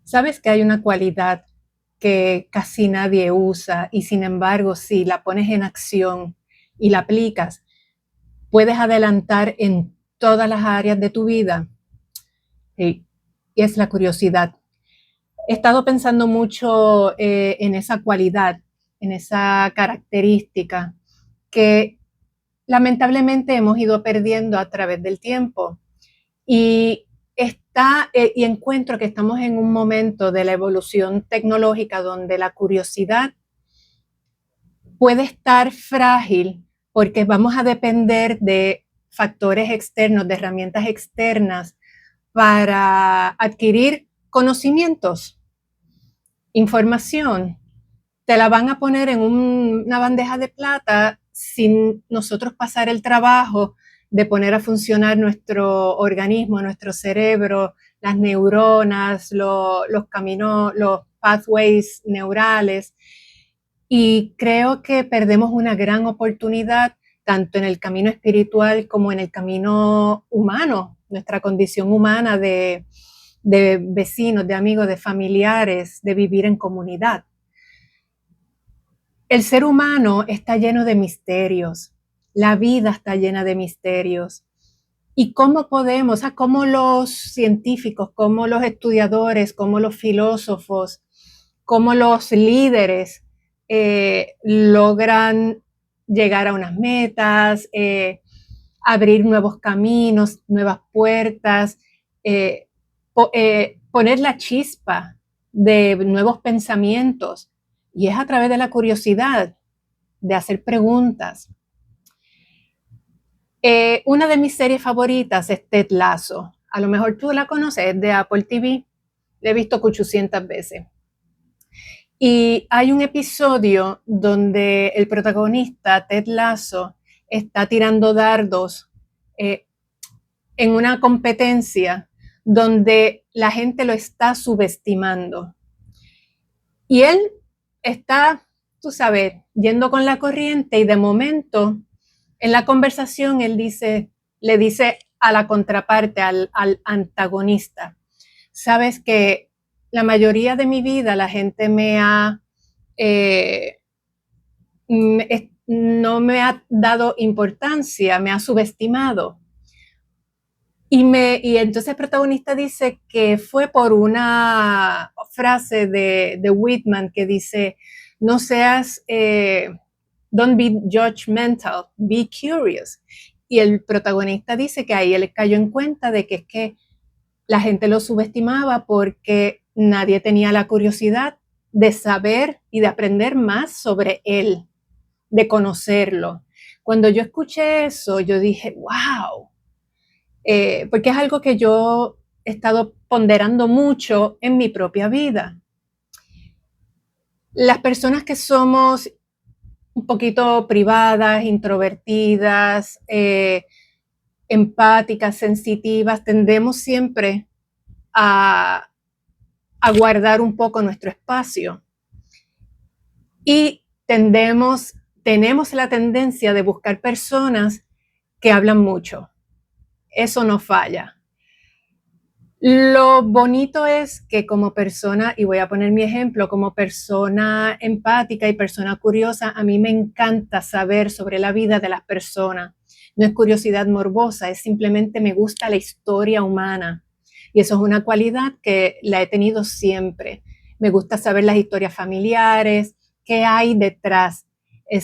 Sabes que hay una cualidad que casi nadie usa y sin embargo, si la pones en acción y la aplicas, puedes adelantar en todas las áreas de tu vida. Y es la curiosidad. He estado pensando mucho en esa cualidad, en esa característica que lamentablemente hemos ido perdiendo a través del tiempo. Y y encuentro que estamos en un momento de la evolución tecnológica donde la curiosidad puede estar frágil porque vamos a depender de factores externos, de herramientas externas para adquirir conocimientos, información. Te la van a poner en una bandeja de plata sin nosotros pasar el trabajo de poner a funcionar nuestro organismo, nuestro cerebro, las neuronas, los caminos, los pathways neurales. Y creo que perdemos una gran oportunidad tanto en el camino espiritual como en el camino humano, nuestra condición humana de vecinos, de amigos, de familiares, de vivir en comunidad. El ser humano está lleno de misterios, la vida está llena de misterios. ¿Y cómo podemos, cómo los científicos, cómo los estudiadores, cómo los filósofos, cómo los líderes logran llegar a unas metas, abrir nuevos caminos, nuevas puertas, poner la chispa de nuevos pensamientos? Y es a través de la curiosidad, de hacer preguntas. Una de mis series favoritas es Ted Lasso. A lo mejor tú la conoces, es de Apple TV. La he visto 800 veces. Y hay un episodio donde el protagonista, Ted Lasso, está tirando dardos en una competencia donde la gente lo está subestimando. Y él está, tú sabes, yendo con la corriente y de momento en la conversación él le dice a la contraparte, al antagonista, sabes que la mayoría de mi vida la gente no me ha dado importancia, me ha subestimado. Y entonces el protagonista dice que fue por una frase de Whitman que dice, no seas, don't be judgmental, be curious. Y el protagonista dice que ahí él cayó en cuenta de que es que la gente lo subestimaba porque nadie tenía la curiosidad de saber y de aprender más sobre él, de conocerlo. Cuando yo escuché eso, yo dije, wow, porque es algo que yo he estado ponderando mucho en mi propia vida. Las personas que somos un poquito privadas, introvertidas, empáticas, sensitivas, tendemos siempre a guardar un poco nuestro espacio y tenemos la tendencia de buscar personas que hablan mucho. Eso no falla. Lo bonito es que como persona, y voy a poner mi ejemplo, como persona empática y persona curiosa, a mí me encanta saber sobre la vida de las personas. No es curiosidad morbosa, es simplemente me gusta la historia humana. Y eso es una cualidad que la he tenido siempre. Me gusta saber las historias familiares, qué hay detrás,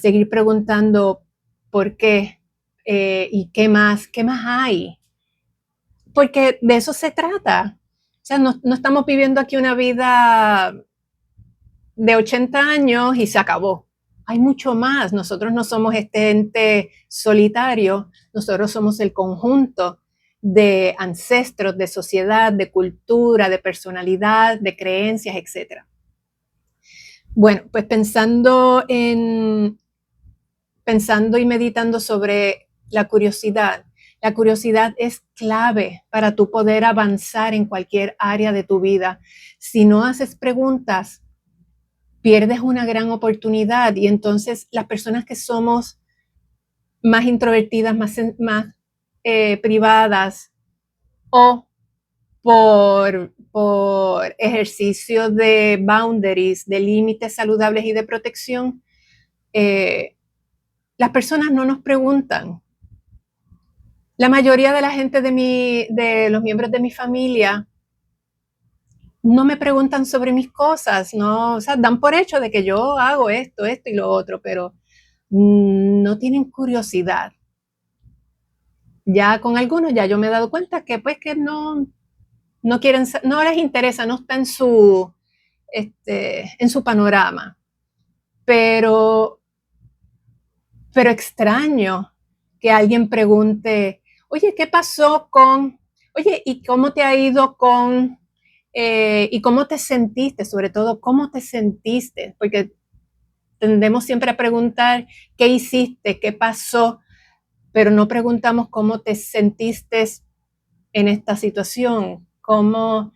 seguir preguntando por qué y qué más hay, porque de eso se trata. O sea, no estamos viviendo aquí una vida de 80 años y se acabó. Hay mucho más. Nosotros no somos este ente solitario, nosotros somos el conjunto de ancestros, de sociedad, de cultura, de personalidad, de creencias, etc. Bueno, pues pensando y meditando sobre la curiosidad es clave para tu poder avanzar en cualquier área de tu vida. Si no haces preguntas, pierdes una gran oportunidad y entonces las personas que somos más introvertidas, más privadas o por ejercicio de boundaries, de límites saludables y de protección, las personas no nos preguntan. La mayoría de la gente de los miembros de mi familia no me preguntan sobre mis cosas, no, o sea, dan por hecho de que yo hago esto y lo otro, pero no tienen curiosidad. Ya con algunos ya yo me he dado cuenta que pues que no quieren, no les interesa, no está en su panorama. Pero extraño que alguien pregunte, oye, ¿qué pasó con, oye, ¿y cómo te ha ido con, y cómo te sentiste? Sobre todo, ¿cómo te sentiste? Porque tendemos siempre a preguntar, ¿qué hiciste? ¿Qué pasó? Pero no preguntamos cómo te sentiste en esta situación, cómo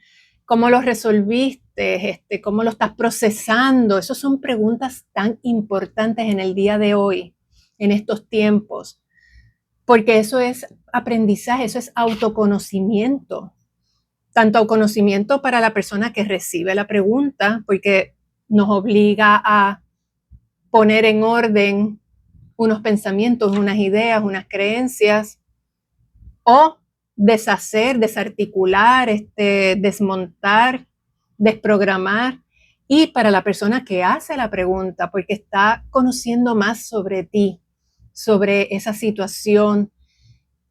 lo resolviste, cómo lo estás procesando. Esas son preguntas tan importantes en el día de hoy, en estos tiempos, porque eso es aprendizaje, eso es autoconocimiento, tanto conocimiento para la persona que recibe la pregunta, porque nos obliga a poner en orden unos pensamientos, unas ideas, unas creencias, o deshacer, desarticular, desmontar, desprogramar. Y para la persona que hace la pregunta, porque está conociendo más sobre ti, sobre esa situación,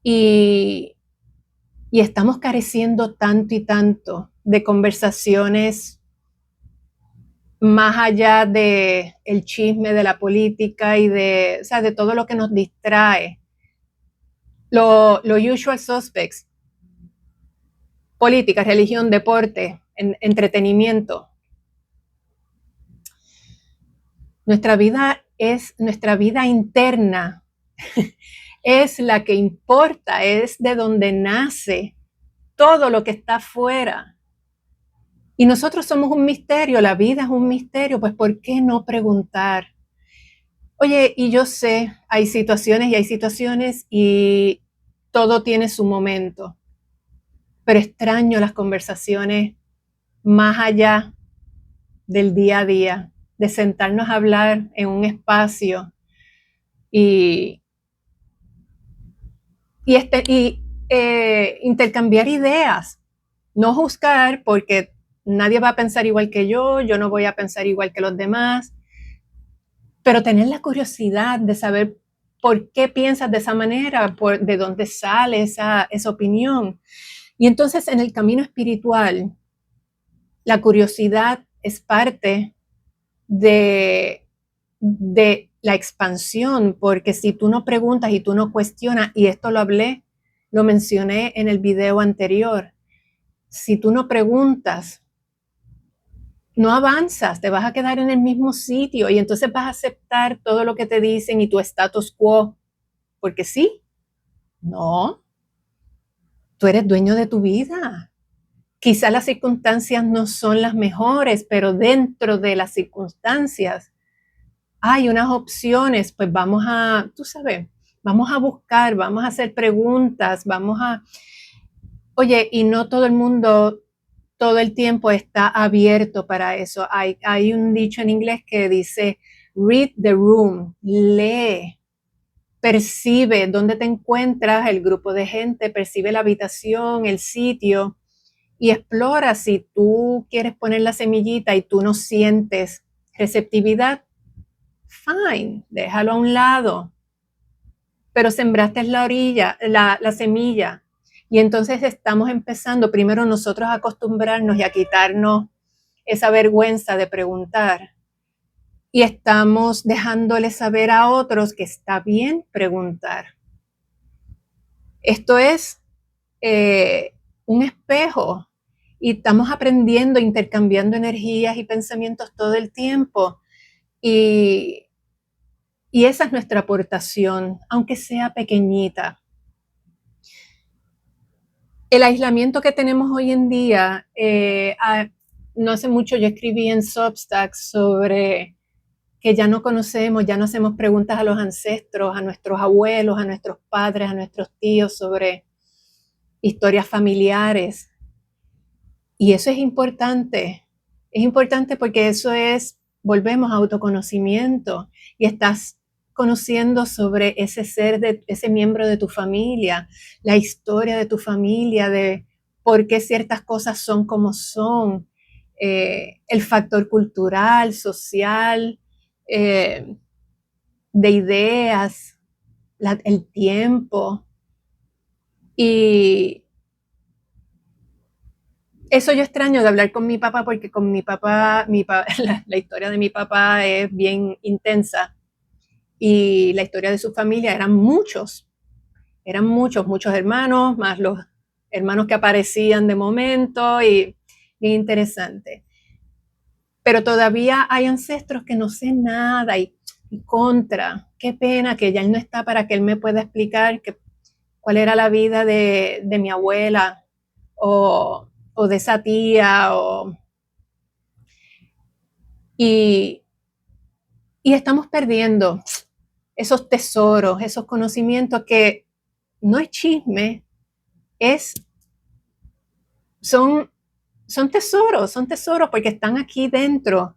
y, y estamos careciendo tanto y tanto de conversaciones más allá de el chisme de la política y de, o sea, de todo lo que nos distrae. Lo usual suspects, política, religión, deporte, entretenimiento. Nuestra vida interna es la que importa, es de donde nace todo lo que está afuera. Y nosotros somos un misterio, la vida es un misterio, pues ¿por qué no preguntar? Oye, y yo sé, hay situaciones y todo tiene su momento, pero extraño las conversaciones más allá del día a día, de sentarnos a hablar en un espacio y, intercambiar ideas, no juzgar porque nadie va a pensar igual que yo no voy a pensar igual que los demás, pero tener la curiosidad de saber por qué piensas de esa manera, de dónde sale esa opinión. Y entonces en el camino espiritual, la curiosidad es parte de la expansión, porque si tú no preguntas y tú no cuestionas, y esto lo mencioné en el video anterior, si tú no preguntas, no avanzas, te vas a quedar en el mismo sitio y entonces vas a aceptar todo lo que te dicen y tu status quo, porque sí, no, tú eres dueño de tu vida. Quizás las circunstancias no son las mejores, pero dentro de las circunstancias hay unas opciones, pues tú sabes, vamos a buscar, vamos a hacer preguntas, oye, y no todo el mundo todo el tiempo está abierto para eso. Hay un dicho en inglés que dice, read the room, lee, percibe dónde te encuentras, el grupo de gente, percibe la habitación, el sitio, y explora. Si tú quieres poner la semillita y tú no sientes receptividad, fine, déjalo a un lado, pero sembraste la semilla. Y entonces estamos empezando primero nosotros a acostumbrarnos y a quitarnos esa vergüenza de preguntar. Y estamos dejándole saber a otros que está bien preguntar. Esto es un espejo y estamos aprendiendo, intercambiando energías y pensamientos todo el tiempo. Y esa es nuestra aportación, aunque sea pequeñita. El aislamiento que tenemos hoy en día, no hace mucho yo escribí en Substack sobre que ya no conocemos, ya no hacemos preguntas a los ancestros, a nuestros abuelos, a nuestros padres, a nuestros tíos sobre historias familiares. Y eso es importante porque eso es, volvemos a autoconocimiento y estás conociendo sobre ese ser, ese miembro de tu familia, la historia de tu familia, de por qué ciertas cosas son como son, el factor cultural, social, de ideas, el tiempo. Y eso yo extraño de hablar con mi papá, porque con mi papá, la historia de mi papá es bien intensa y la historia de su familia eran muchos hermanos, más los hermanos que aparecían de momento y bien interesante. Pero todavía hay ancestros que no sé nada y contra. Qué pena que ya él no está para que él me pueda explicar cuál era la vida de mi abuela o de esa tía. Y, y estamos perdiendo esos tesoros, esos conocimientos que no es chisme, es, son, son tesoros porque están aquí dentro,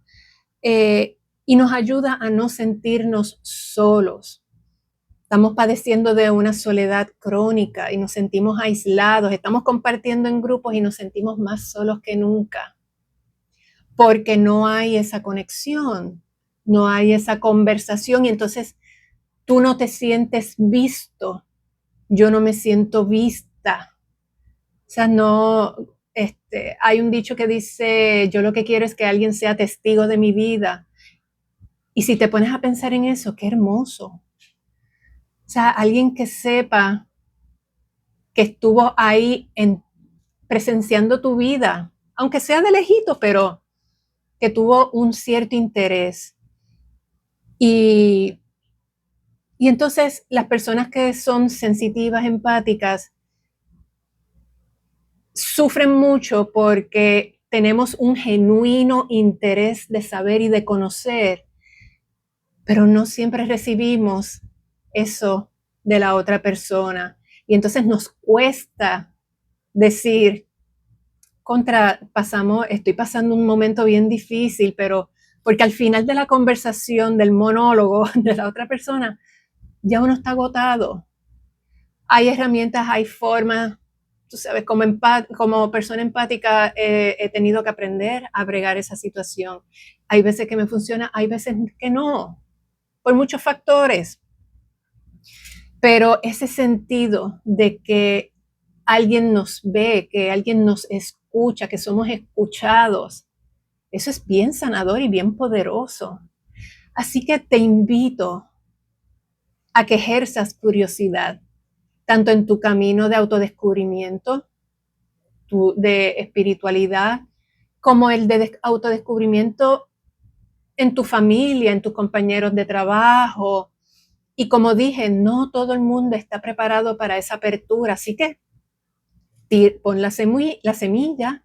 y nos ayuda a no sentirnos solos. Estamos padeciendo de una soledad crónica y nos sentimos aislados, estamos compartiendo en grupos y nos sentimos más solos que nunca, porque no hay esa conexión, no hay esa conversación y entonces tú no te sientes visto, yo no me siento vista. O sea, no, hay un dicho que dice, yo lo que quiero es que alguien sea testigo de mi vida. Y si te pones a pensar en eso, qué hermoso. O sea, alguien que sepa que estuvo ahí presenciando tu vida, aunque sea de lejito, pero que tuvo un cierto interés. Y, y entonces las personas que son sensitivas, empáticas, sufren mucho porque tenemos un genuino interés de saber y de conocer, pero no siempre recibimos eso de la otra persona. Y entonces nos cuesta decir, estoy pasando un momento bien difícil, pero porque al final de la conversación, del monólogo de la otra persona, ya uno está agotado. Hay herramientas, hay formas, tú sabes, como persona empática he tenido que aprender a bregar esa situación. Hay veces que me funciona, hay veces que no, por muchos factores. Pero ese sentido de que alguien nos ve, que alguien nos escucha, que somos escuchados, eso es bien sanador y bien poderoso. Así que te invito a que ejerzas curiosidad, tanto en tu camino de autodescubrimiento, de espiritualidad, como el de autodescubrimiento en tu familia, en tus compañeros de trabajo. Y como dije, no todo el mundo está preparado para esa apertura, así que pon la semilla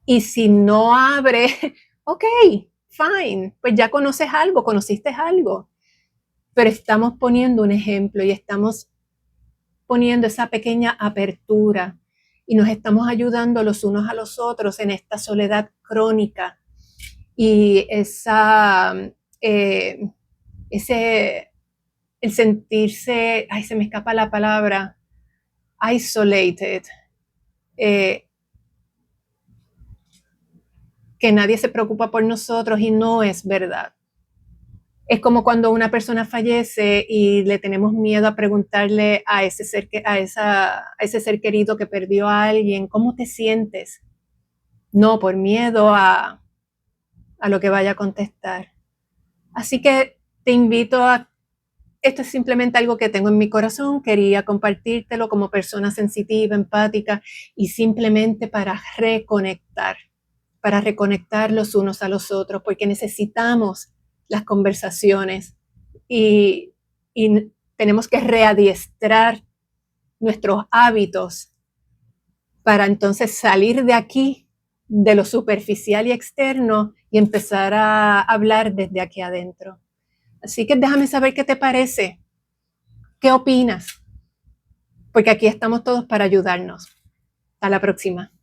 y si no abre, ok, fine, pues ya conociste algo, pero estamos poniendo un ejemplo y estamos poniendo esa pequeña apertura y nos estamos ayudando los unos a los otros en esta soledad crónica y el sentirse, ay, se me escapa la palabra, isolated, eh, que nadie se preocupa por nosotros y no es verdad. Es como cuando una persona fallece y le tenemos miedo a preguntarle a ese ser querido que perdió a alguien, ¿cómo te sientes? No, por miedo a lo que vaya a contestar. Así que te invito esto es simplemente algo que tengo en mi corazón, quería compartírtelo como persona sensitiva, empática y simplemente para reconectar los unos a los otros, porque necesitamos las conversaciones y tenemos que readiestrar nuestros hábitos para entonces salir de aquí, de lo superficial y externo, y empezar a hablar desde aquí adentro. Así que déjame saber qué te parece, qué opinas, porque aquí estamos todos para ayudarnos. Hasta la próxima.